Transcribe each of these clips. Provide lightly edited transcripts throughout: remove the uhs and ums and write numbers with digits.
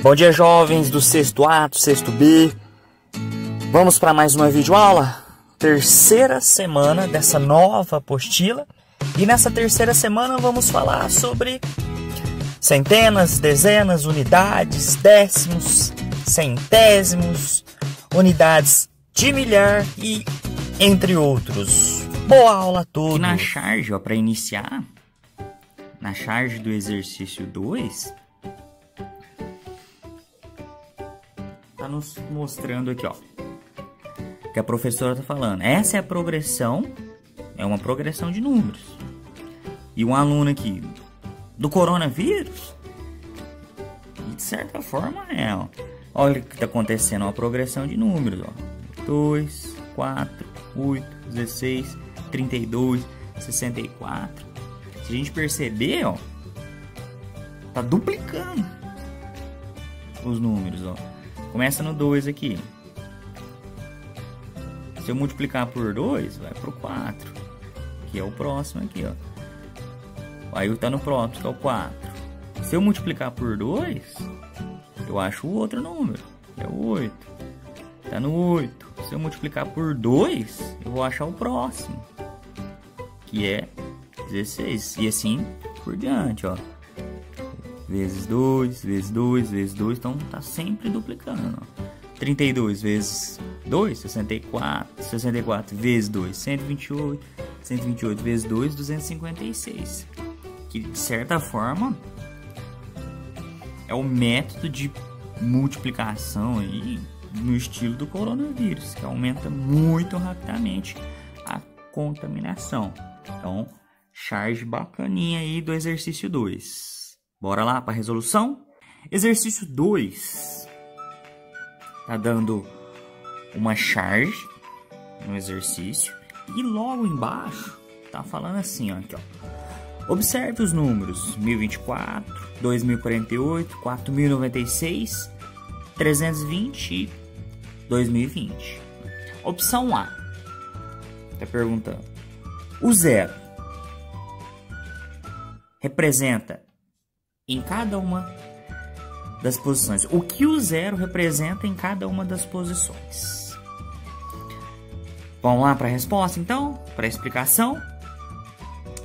Bom dia, jovens do sexto A, do sexto B. Vamos para mais uma videoaula? Terceira semana dessa nova apostila. E nessa terceira semana vamos falar sobre centenas, dezenas, unidades, décimos, centésimos, unidades de milhar e entre outros. Boa aula a todos! E na charge, para iniciar, na charge do exercício 2, tá nos mostrando aqui, ó, que a professora tá falando. Essa é a progressão, é uma progressão de números. E um aluno aqui do coronavírus, de certa forma é, ó. Olha o que tá acontecendo, uma progressão de números, ó. 2, 4, 8, 16, 32, 64. Se a gente perceber, ó, tá duplicando os números, ó. Começa no 2 aqui. Se eu multiplicar por 2, vai pro 4, que é o próximo aqui, ó. Aí tá no próximo, que é o 4. Se eu multiplicar por 2, eu acho o outro número, que é o 8. Tá no 8. Se eu multiplicar por 2, eu vou achar o próximo, que é 16. E assim por diante, ó. Vezes 2, vezes 2, vezes 2. Então tá sempre duplicando, ó. 32 vezes 2, 64. 64 vezes 2, 128. 128 vezes 2, 256. Que de certa forma é o método de multiplicação aí no estilo do coronavírus, que aumenta muito rapidamente a contaminação. Então, charge bacaninha aí do exercício 2. Bora lá para a resolução? Exercício 2 tá dando uma charge no exercício e logo embaixo tá falando assim, ó, aqui, ó. Observe os números 1024, 2048, 4096, 320 e 2020. Opção A tá perguntando: o zero representa em cada uma das posições. O que o zero representa em cada uma das posições? Vamos lá para a resposta, então, para a explicação.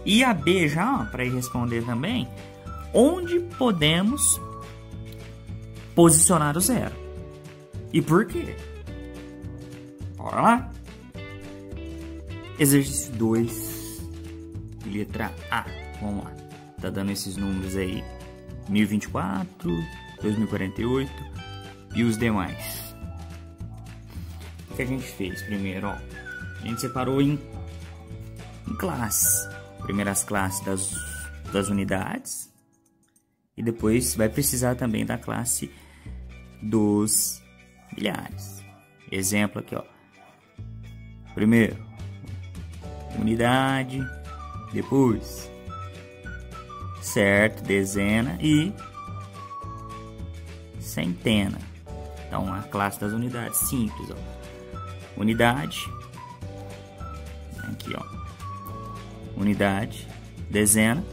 E a B já, para ir responder também, onde podemos posicionar o zero? E por quê? Bora lá. Exercício 2, letra A. Vamos lá. Tá dando esses números aí: 1024, 2048 e os demais. O que a gente fez primeiro, ó? A gente separou em classes. Primeiras classes das unidades. E depois vai precisar também da classe dos milhares. Exemplo aqui, ó. Primeiro, unidade. Depois, certo, dezena e centena. Então, a classe das unidades simples, ó. Unidade. Aqui, ó. Unidade, dezena,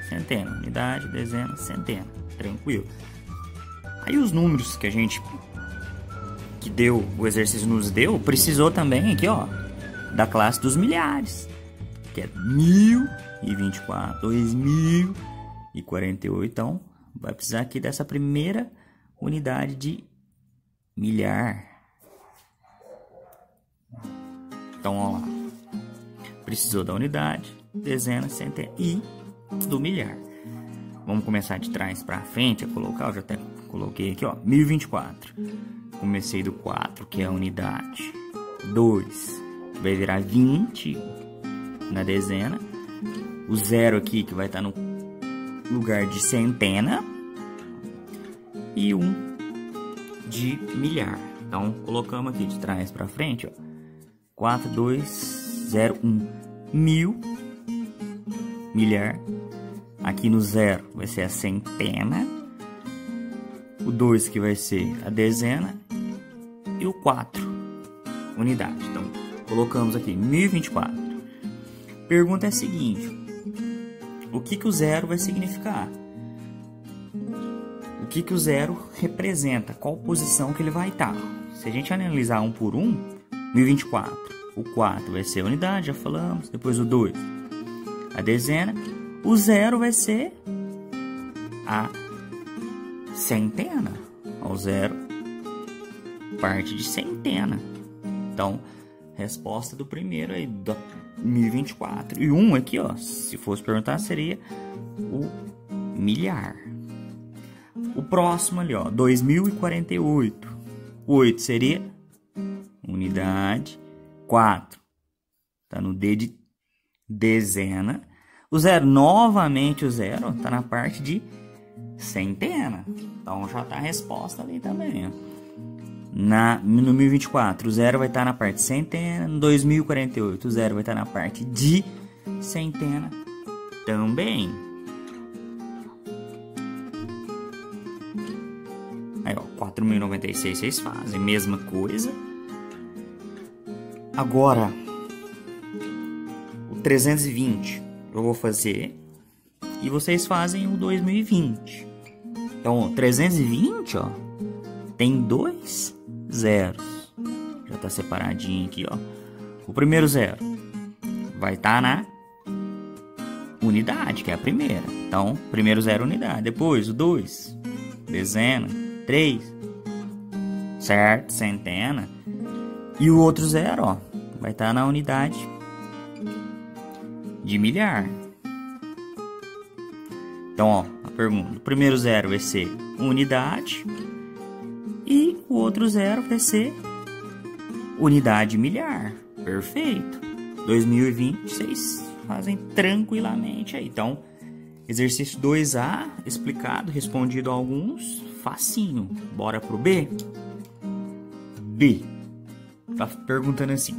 centena. Unidade, dezena, centena. Tranquilo. Aí os números que a gente que deu, o exercício nos deu, precisou também aqui, ó, da classe dos milhares, que é 1024, 2048. Então, vai precisar aqui dessa primeira unidade de milhar. Então, ó lá. Precisou da unidade, dezena, centena e do milhar. Vamos começar de trás para frente a colocar. Eu já até coloquei aqui, ó, 1024. Comecei do 4, que é a unidade. 2, que vai virar 20 na dezena. O 0 aqui, que vai estar no lugar de centena. E 1 de milhar. Então, colocamos aqui de trás para frente, ó. 4, 2, 0, 1. 1000, milhar. Aqui no 0 vai ser a centena. O 2 que vai ser a dezena. E o 4, unidade. Então, colocamos aqui 1024. Pergunta é a seguinte: o que o 0 vai significar? O que o zero representa, qual posição que ele vai estar. Se a gente analisar um por um, 1024, o 4 vai ser a unidade, já falamos, depois o 2, a dezena, o 0 vai ser a centena, o 0 parte de centena. Então, resposta do primeiro aí, do 1024. E 1 aqui, ó, se fosse perguntar, seria o milhar. O próximo ali, ó, 2048. O 8 seria unidade. 4 tá no D de dezena. O 0, novamente o 0, tá na parte de centena. Então já tá a resposta ali também, ó. No 1024, o 0 vai estar na parte de centena. No 2048, o 0 vai estar na parte de centena também. Aí, ó, 4096 vocês fazem, mesma coisa. Agora, o 320 eu vou fazer e vocês fazem o 2020. Então, o 320, ó, tem 2 zeros. Já tá separadinho aqui, ó. O primeiro 0 vai estar na unidade, que é a primeira. Então, primeiro 0 unidade. Depois, o 2, dezena. 3, certo? Centena. E o outro 0, ó, vai estar na unidade de milhar. Então, ó, a pergunta. O primeiro 0 vai ser unidade. E o outro 0 vai ser unidade milhar. Perfeito. 2020 vocês fazem tranquilamente aí. Então, exercício 2A explicado, respondido a alguns, facinho. Bora pro B? B. Tá perguntando assim: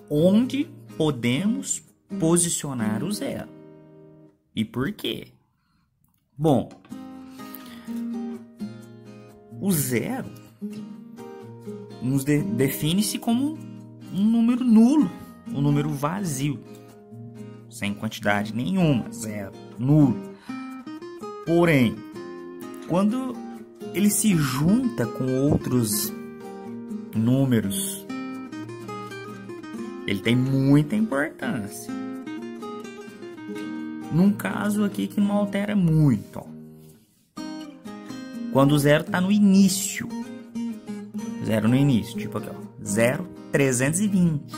onde podemos posicionar o 0? E por quê? Bom, o 0 nos define-se como um número nulo, um número vazio, sem quantidade nenhuma, 0, nulo. Porém, quando ele se junta com outros números, ele tem muita importância. Num caso aqui que não altera muito, ó. Quando o 0 está no início. 0 no início, tipo aqui, ó. 0, 320.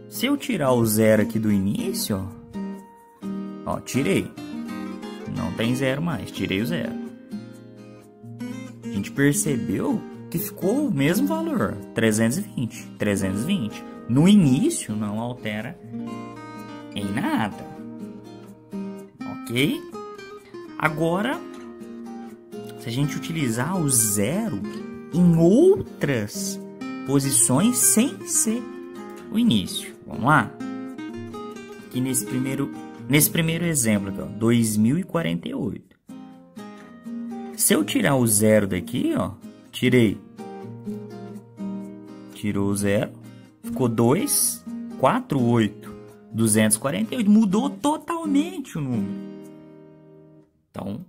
Se eu tirar o 0 aqui do início, ó, tirei. Não tem 0 mais, tirei o 0. A gente percebeu que ficou o mesmo valor, 320. 320. No início não altera em nada. Ok? Agora, se a gente utilizar o 0 em outras posições sem ser o início. Vamos lá? Aqui nesse primeiro exemplo aqui, ó, 2048. Se eu tirar o 0 daqui, ó, tirei. Tirou o 0, ficou 2, 4, 8, 248. Mudou totalmente o número. Então,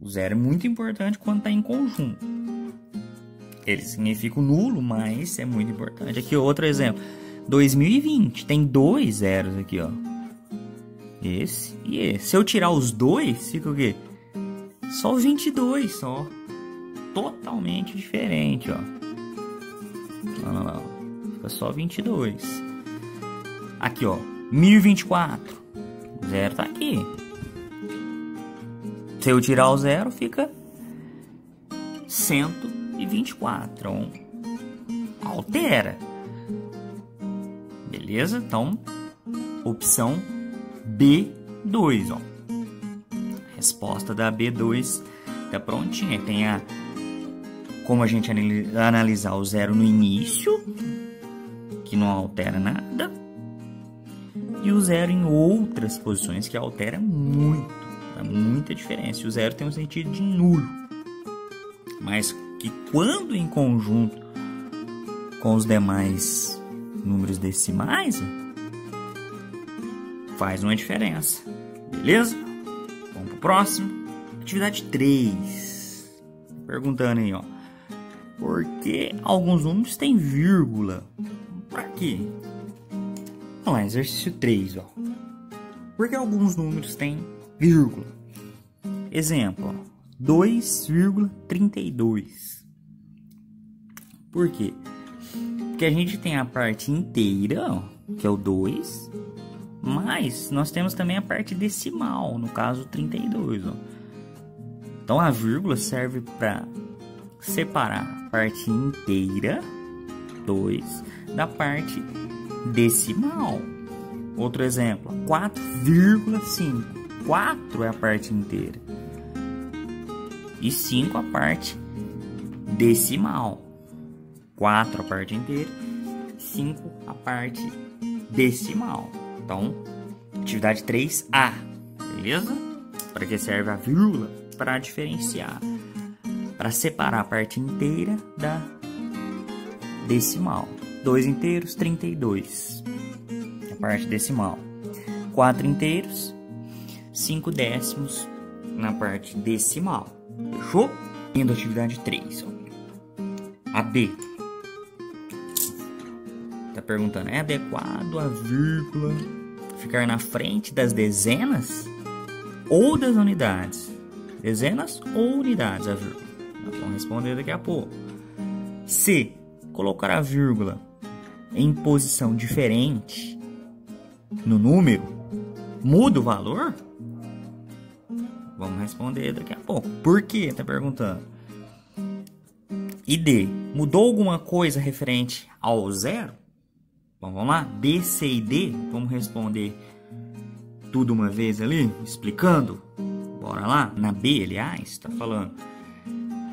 o 0 é muito importante quando está em conjunto. Ele significa o nulo, mas é muito importante. Aqui outro exemplo. 2020. Tem 2 zeros aqui, ó. Esse e esse. Se eu tirar os 2, fica o quê? Só 22, só. Totalmente diferente, ó. Olha lá, ó. Fica só 22. Aqui, ó. 1024. O 0 tá aqui. Se eu tirar o 0, fica 124. Então, altera. Beleza? Então, opção B2, ó. Resposta da B2 tá prontinha. Tem como a gente analisar o 0 no início, que não altera nada, e o 0 em outras posições, que altera muito. Dá muita diferença. O 0 tem um sentido de nulo, mas que quando em conjunto com os demais números decimais, faz uma diferença. Beleza? Vamos pro Próximo, atividade 3. Perguntando aí, ó. Por que alguns números têm vírgula? Pra quê? Vamos lá, exercício 3, ó. Por que alguns números têm vírgula? Exemplo, ó, 2,32. Por quê? Porque a gente tem a parte inteira, ó, que é o 2, mas nós temos também a parte decimal, no caso 32, ó. Então a vírgula serve para separar a parte inteira, 2, da parte decimal. Outro exemplo, 4,5. 4 é a parte inteira e 5 a parte decimal. 4 a parte inteira, 5 a parte decimal. Então, atividade 3A, beleza? Para que serve a vírgula? Para diferenciar, para separar a parte inteira da decimal. 2 inteiros, 32, a parte decimal. 4 inteiros, 5 décimos na parte decimal. Fechou? Indo à atividade 3. Ó. A B. Tá perguntando, é adequado a vírgula ficar na frente das dezenas ou das unidades? Dezenas ou unidades a vírgula? Nós vamos responder daqui a pouco. C. Colocar a vírgula em posição diferente no número muda o valor? Vamos responder daqui a pouco. Por quê? Tá perguntando. E D. Mudou alguma coisa referente ao zero? Bom, vamos lá. B, C e D. Vamos responder tudo uma vez ali, explicando. Bora lá. Na B, aliás, tá falando.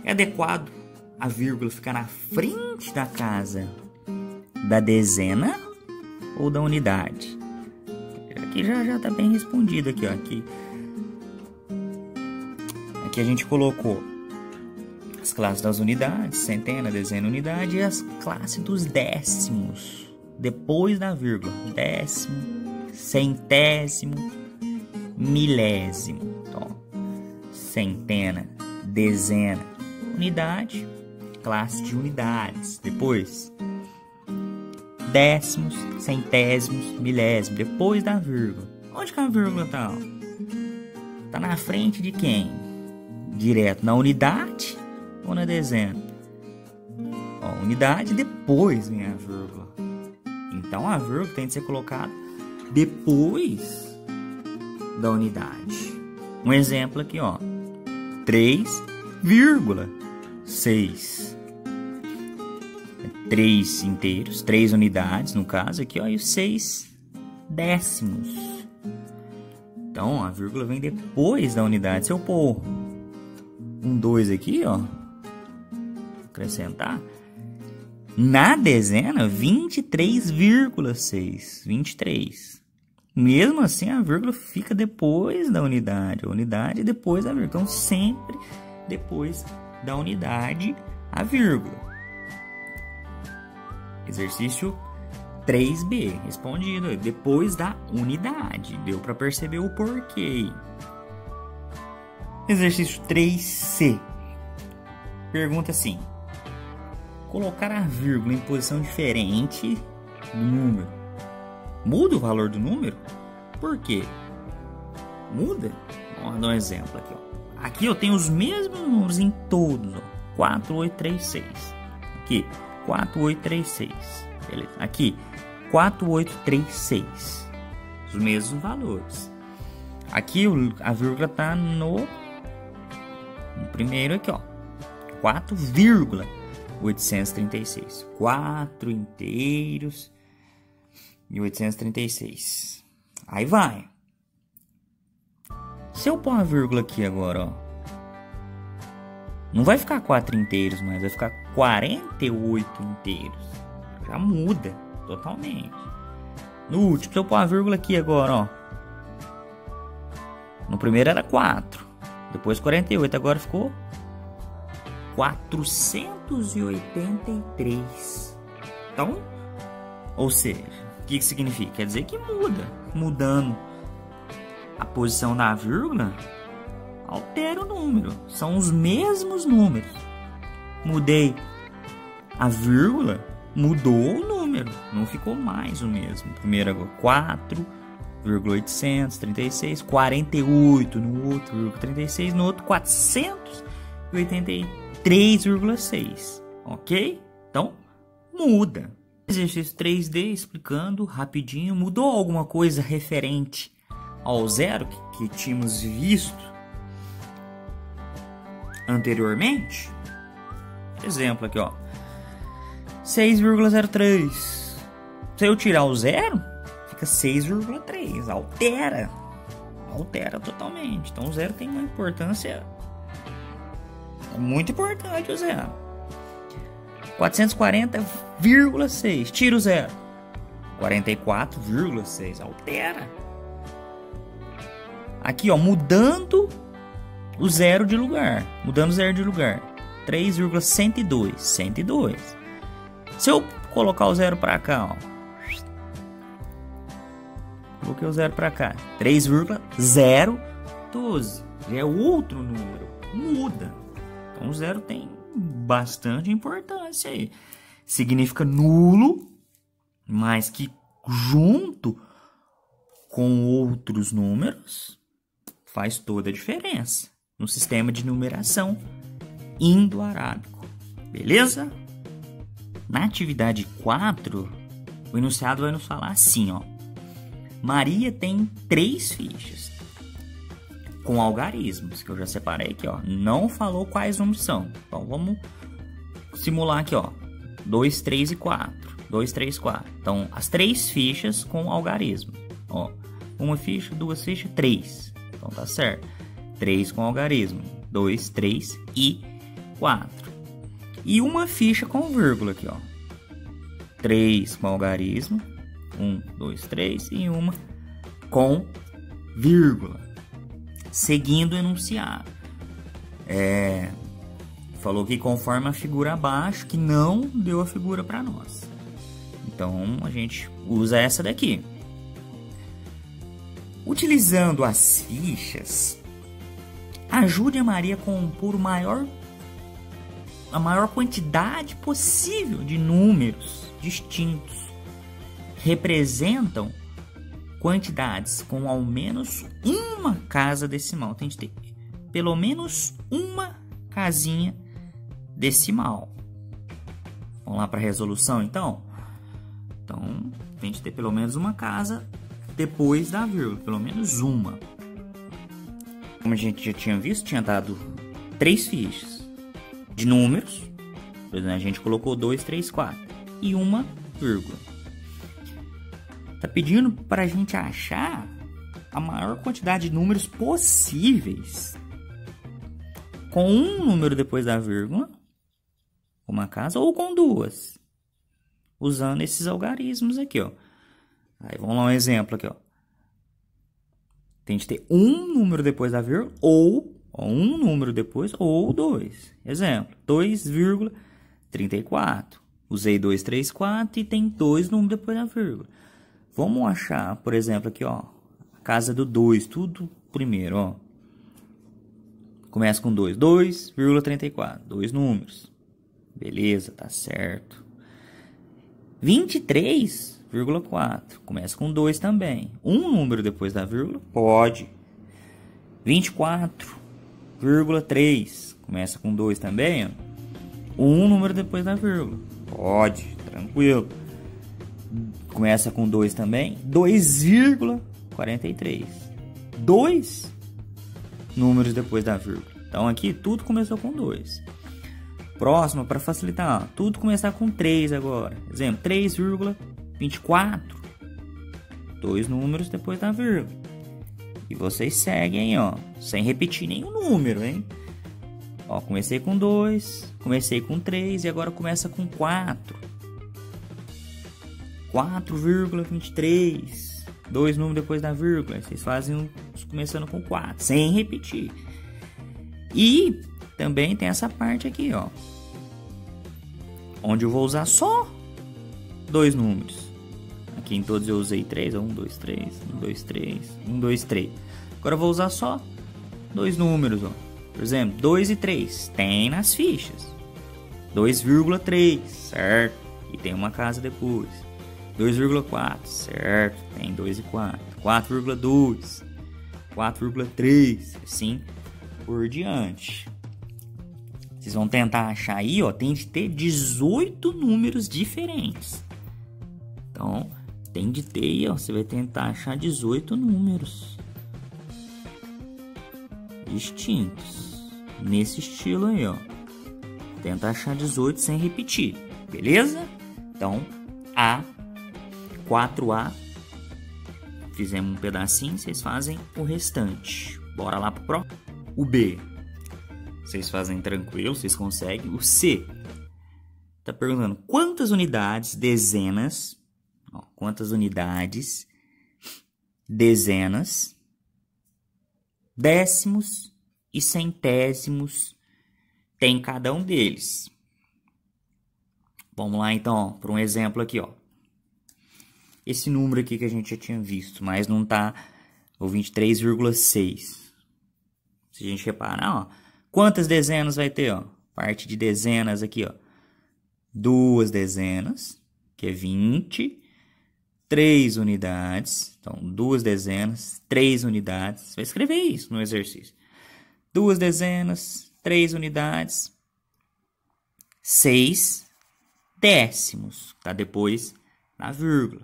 É adequado a vírgula ficar na frente da casa da dezena ou da unidade? Aqui já tá bem respondido aqui, ó. Aqui a gente colocou as classes das unidades, centena, dezena, unidade, e as classes dos décimos, depois da vírgula, décimo, centésimo, milésimo. Então, centena, dezena, unidade, classe de unidades, depois décimos, centésimos, milésimos, depois da vírgula. Onde que a vírgula tá? Tá na frente de quem? Direto na unidade ou na dezena? Ó, unidade, depois vem a vírgula. Então a vírgula tem que ser colocada depois da unidade. Um exemplo aqui, ó. 3,6. 3 inteiros, 3 unidades no caso aqui, ó, e os 6 décimos. Então a vírgula vem depois da unidade. Se eu pôr um 2 aqui, ó, acrescentar, na dezena, 23,6. 23. Mesmo assim, a vírgula fica depois da unidade. A unidade depois da vírgula. Então, sempre depois da unidade, a vírgula. Exercício 3B. Respondido. Depois da unidade. Deu para perceber o porquê. Exercício 3C. Pergunta assim. Colocar a vírgula em posição diferente do número muda o valor do número? Por quê? Muda? Vamos dar um exemplo aqui, ó. Aqui eu tenho os mesmos números em todos, ó. 4836. Aqui, 4836. Beleza. Aqui, 4836. Os mesmos valores. Aqui a vírgula tá no primeiro aqui, ó. 4,836. 4 inteiros e 836. Aí vai. Se eu pôr uma vírgula aqui agora, ó, não vai ficar 4 inteiros, mas vai ficar 48 inteiros. Já muda totalmente. No último, se eu pôr uma vírgula aqui agora, ó, no primeiro era 4, depois 48, agora ficou 483. Então, ou seja, o que significa? Quer dizer que muda. Mudando a posição da vírgula, altera o número. São os mesmos números. Mudei a vírgula, mudou o número. Não ficou mais o mesmo. Primeiro agora 4,836, 48 no outro, 36 no outro, 483,6. Ok? Então, muda. Exercício 3D explicando rapidinho. Mudou alguma coisa referente ao zero que tínhamos visto anteriormente? Exemplo aqui, ó. 6,03. Se eu tirar o zero, fica 6,3. Altera totalmente. Então o zero tem uma importância, é muito importante o zero. 440,6. Tira o zero, 44,6. Altera. Aqui, ó, mudando o zero de lugar. 3,102. 102. Se eu colocar o zero para cá, ó. Coloquei o zero para cá. 3,012. Já é outro número. Muda. Então o zero tem bastante importância aí. Significa nulo, mas que junto com outros números faz toda a diferença no sistema de numeração indo-arábico. Beleza? Na atividade 4, o enunciado vai nos falar assim, ó. Maria tem 3 fichas com algarismos, que eu já separei aqui, ó. Não falou quais números são. Então vamos simular aqui, ó. 2, 3 e 4. 2, 3, 4. Então, as 3 fichas com algarismo. Ó, uma ficha, 2 fichas, 3. Então tá certo. 3 com algarismo. 2, 3 e 4. E uma ficha com vírgula aqui, ó. 3 com algarismo. 1, 2, 3 e uma com vírgula. Seguindo o enunciado. Falou que conforme a figura abaixo, que não deu a figura para nós. Então a gente usa essa daqui. Utilizando as fichas, ajude a Maria a compor a maior quantidade possível de números distintos. Representam quantidades com ao menos uma casa decimal. Tem que ter pelo menos uma casinha decimal. Vamos lá para a resolução, então? Então, tem que ter pelo menos uma casa depois da vírgula. Pelo menos uma. Como a gente já tinha visto, tinha dado 3 fichas de números. Por exemplo, a gente colocou 2, 3, 4. E uma vírgula. Tá pedindo para a gente achar a maior quantidade de números possíveis com um número depois da vírgula, uma casa, ou com 2, usando esses algarismos aqui, ó. Aí vamos lá um exemplo aqui, ó. Tem que ter um número depois da vírgula, ou um número depois, ou 2. Exemplo, 2,34. Usei 2, 3, 4 e tem 2 números depois da vírgula. Vamos achar, por exemplo, aqui, ó, a casa do 2, tudo primeiro, ó. Começa com 2, 2,34, 2 números. Beleza, tá certo. 23,4, começa com 2 também. Um número depois da vírgula, pode. 24,3, começa com 2 também, ó. Um número depois da vírgula, pode, tranquilo. Começa com 2 também. 2,43. 2 números depois da vírgula. Então aqui tudo começou com 2. Próximo, para facilitar, ó, tudo começar com 3 agora. Exemplo, 3,24. 2 números depois da vírgula. E vocês seguem, ó, sem repetir nenhum número, hein? Ó, comecei com 2, comecei com 3 e agora começa com 4. 4,23. 2 números depois da vírgula. Vocês fazem começando com 4, sem repetir. E também tem essa parte aqui, ó, onde eu vou usar só 2 números. Aqui em todos eu usei 3. 1, 2, 3. 1, 2, 3. 1, 2, 3. Agora eu vou usar só dois números, ó. Por exemplo, 2 e 3, tem nas fichas. 2,3, certo? E tem uma casa depois. 2,4, certo? Tem 2 e 4. 4,2, 4,3, assim por diante. Vocês vão tentar achar aí, ó, tem de ter 18 números diferentes. Então, tem de ter aí, ó, você vai tentar achar 18 números distintos. Nesse estilo aí, ó. Tenta achar 18 sem repetir, beleza? Então, A, 4A. Fizemos um pedacinho, vocês fazem o restante. Bora lá pro próximo. O B, vocês fazem tranquilo, vocês conseguem. O C, tá perguntando quantas unidades, dezenas, ó, quantas unidades, dezenas, décimos e centésimos tem cada um deles. Vamos lá então, para um exemplo aqui, ó. Esse número aqui que a gente já tinha visto, mas não tá o 23,6. Se a gente reparar, ó, quantas dezenas vai ter, ó? Parte de dezenas aqui, ó. 2 dezenas, que é 20. 3 unidades. Então, 2 dezenas, 3 unidades. Você vai escrever isso no exercício. 2 dezenas, 3 unidades, 6 décimos. Tá depois na vírgula.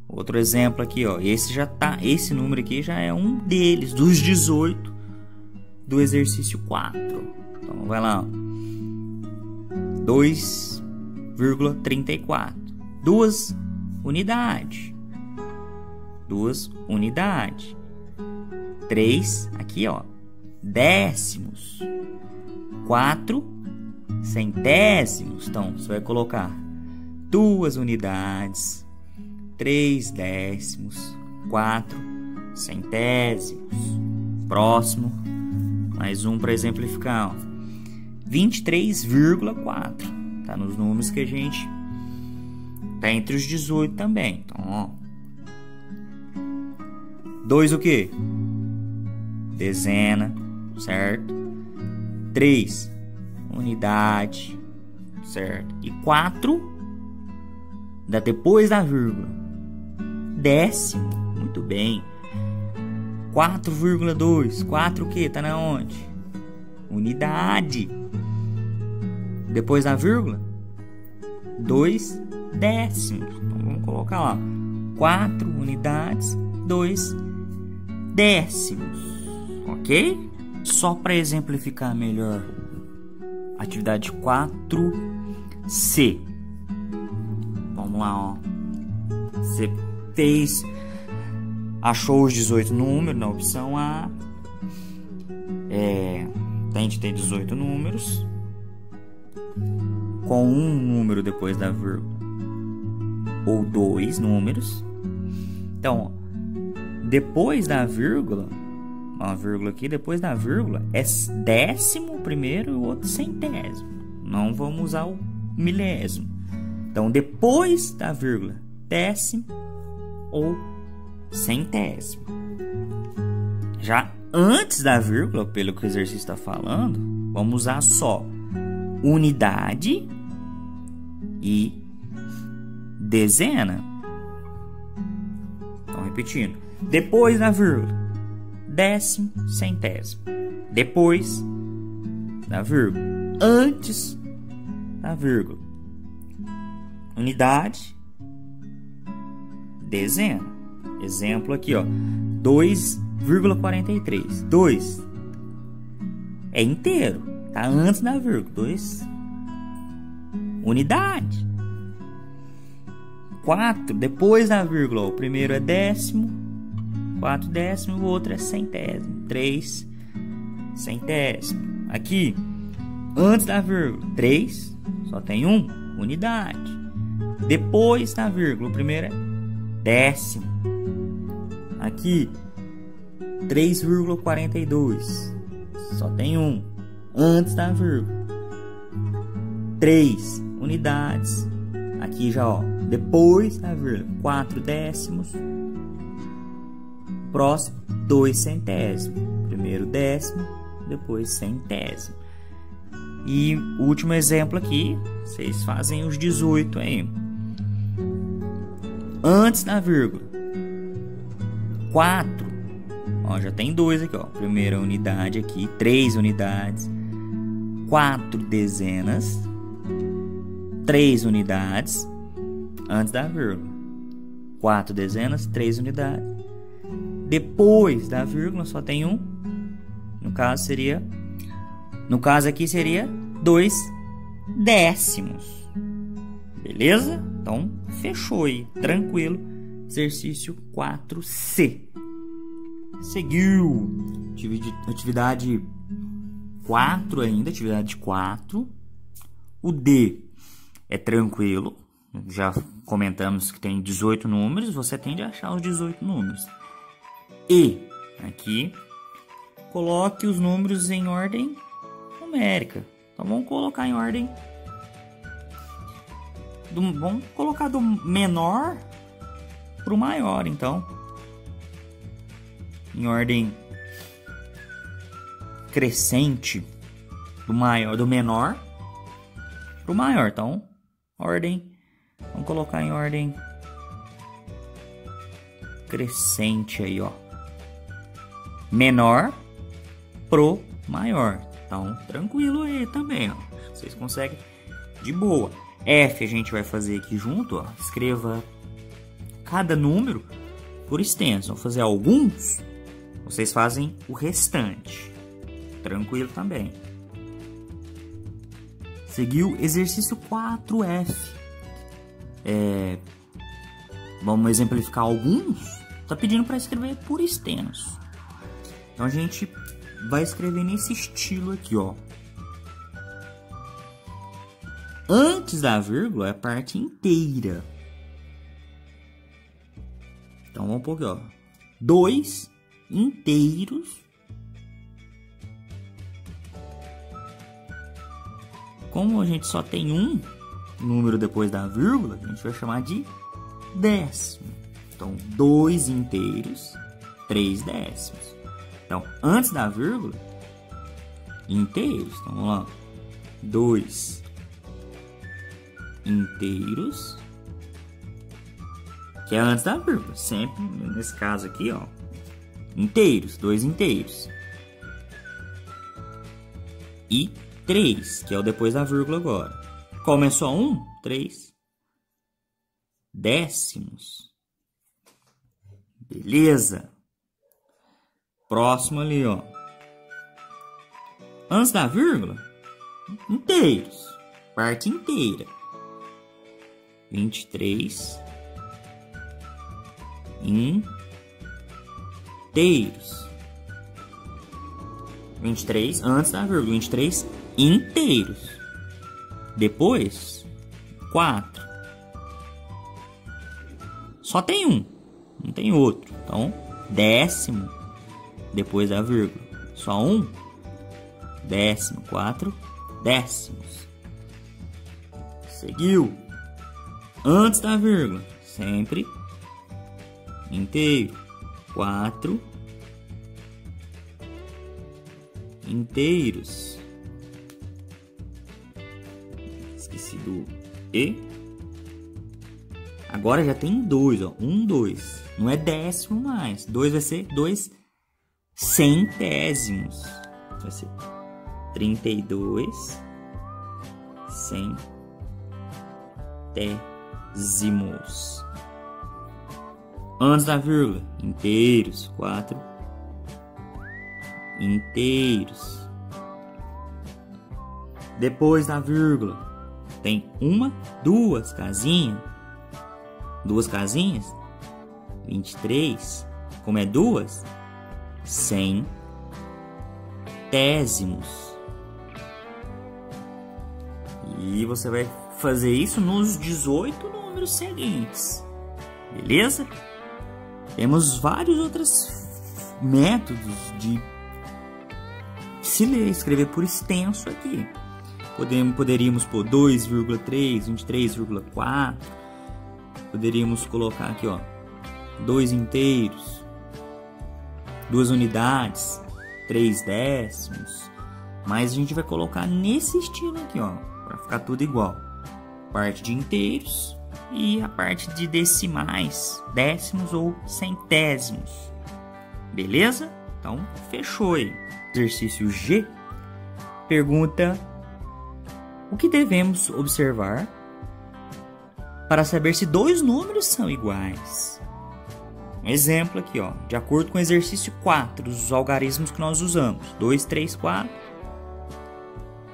Outro exemplo aqui, ó. Esse número aqui já é um deles, dos 18 do exercício 4. Então, vai lá, ó. 2,34. 2 unidades. 2 unidades. 3, aqui, ó. Décimos. 4 centésimos. Então, você vai colocar 2 unidades. 3 décimos. 4 centésimos. Próximo. Mais um para exemplificar, ó. 23,4. Tá nos números que a gente tá entre os 18 também. Então, ó. 2 o quê? Dezena, certo? 3 unidade, certo? E 4 dá depois da vírgula. Décimo, muito bem. 4,2. 4 o quê? Tá na onde? Unidade. Depois da vírgula, 2 décimos. Então, vamos colocar lá. 4 unidades, 2 décimos. Ok? Só para exemplificar melhor. Atividade 4C. Vamos lá, ó. Você fez... Achou os 18 números na opção A. Tem de ter 18 números. Com um número depois da vírgula. Ou 2 números. Então, ó, depois da vírgula, uma vírgula aqui, depois da vírgula, é décimo primeiro e o outro centésimo. Não vamos usar o milésimo. Então, depois da vírgula, décimo ou centésimo. Já antes da vírgula, pelo que o exercício está falando, vamos usar só unidade e dezena. Então, repetindo. Depois da vírgula, décimo, centésimo. Depois da vírgula. Antes da vírgula. Unidade, dezena. Exemplo aqui, ó. 2,43. 2 é inteiro. Tá antes da vírgula. 2 unidade. 4 depois da vírgula. Ó, o primeiro é décimo. 4 décimo. O outro é centésimo. 3 centésimo. Aqui, antes da vírgula. 3. Só tem unidade. Depois da vírgula. O primeiro é décimo. Aqui, 3,42. Só tem antes da vírgula. 3 unidades. Aqui já, ó, depois da vírgula, 4 décimos. Próximo, 2 centésimos. primeiro décimo, depois centésimo. E o último exemplo aqui, vocês fazem os 18 aí. Antes da vírgula, 4. Ó, já tem 2 aqui, ó. Primeira unidade aqui, 3 unidades. 4 dezenas. 3 unidades. Antes da vírgula. 4 dezenas, 3 unidades. Depois da vírgula só tem 1. No caso aqui seria 2 décimos. Beleza? Então, fechou aí. Tranquilo. Exercício 4C. Seguiu. Atividade 4 ainda. Atividade 4. O D é tranquilo. Já comentamos que tem 18 números. Você tende a achar os 18 números. E, aqui, coloque os números em ordem numérica. Então, vamos colocar em ordem... Vamos colocar do menor para o maior, então. Em ordem crescente, do menor para o maior. Então, vamos colocar em ordem crescente aí, ó. Menor pro maior. Então, tranquilo aí também, ó. Vocês conseguem de boa. F a gente vai fazer aqui junto, ó. Escreva cada número por extenso. Vou fazer alguns, vocês fazem o restante. Tranquilo também. Seguiu exercício 4F. Vamos exemplificar alguns. Tá pedindo para escrever por extenso. Então a gente vai escrever nesse estilo aqui, ó. Antes da vírgula é a parte inteira. Então vamos pôr aqui, ó. 2 inteiros. Como a gente só tem um número depois da vírgula, a gente vai chamar de décimo. Então 2 inteiros, 3 décimos. Então antes da vírgula, inteiros. Então vamos lá. 2 inteiros, que é antes da vírgula, sempre nesse caso aqui, ó, inteiros, 2 inteiros, e 3, que é o depois da vírgula agora. Como é só 1, 3 décimos. Beleza? Próximo ali, ó, antes da vírgula, inteiros, parte inteira. 23 inteiros. 23 antes da vírgula, 23 inteiros. Depois, 4. Só tem um, não tem outro. Então, décimo depois da vírgula. Só um. Décimo, 4 décimos. Seguiu. Antes da vírgula, sempre inteiro. 4 inteiros. Esqueci do E. Agora já tem 2, ó. 1, 2. Não é décimo mais. 2 vai ser 2 centésimos. Vai ser 32 centésimos. Antes da vírgula, inteiros. 4 inteiros. Depois da vírgula, tem duas casinhas. 23. Como é 2, centésimos. E você vai fazer isso nos 18 números seguintes. Beleza? Temos vários outros métodos de se ler, escrever por extenso aqui. Poderíamos pôr 2,3, 23,4. Poderíamos colocar aqui, ó, 2 inteiros, 2 unidades, 3 décimos. Mas a gente vai colocar nesse estilo aqui, ó, para ficar tudo igual. Parte de inteiros e a parte de decimais, décimos ou centésimos. Beleza? Então, fechou aí. Exercício G pergunta: o que devemos observar para saber se dois números são iguais? Um exemplo aqui, ó, de acordo com o exercício 4, os algarismos que nós usamos, 2, 3, 4.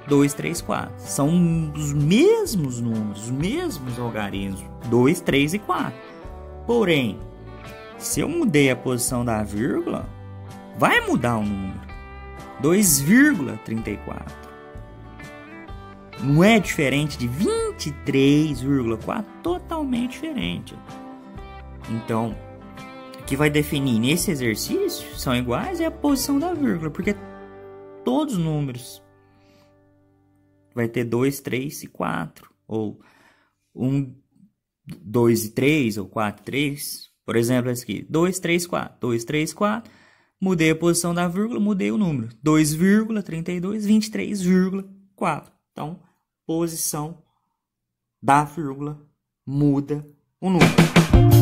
2, 3, 4. São os mesmos números, os mesmos algarismos. 2, 3 e 4. Porém, se eu mudei a posição da vírgula, vai mudar o número. 2,34. Não é diferente de 23,4. Totalmente diferente. Então, o que vai definir nesse exercício são iguais é a posição da vírgula. Porque todos os números vai ter 2, 3 e 4, ou 1, 2 e 3, ou 4 e 3. Por exemplo, esse aqui, 2, 3, 4, 2, 3, 4. Mudei a posição da vírgula, mudei o número. 2,32, 23,4. Então, posição da vírgula muda o número.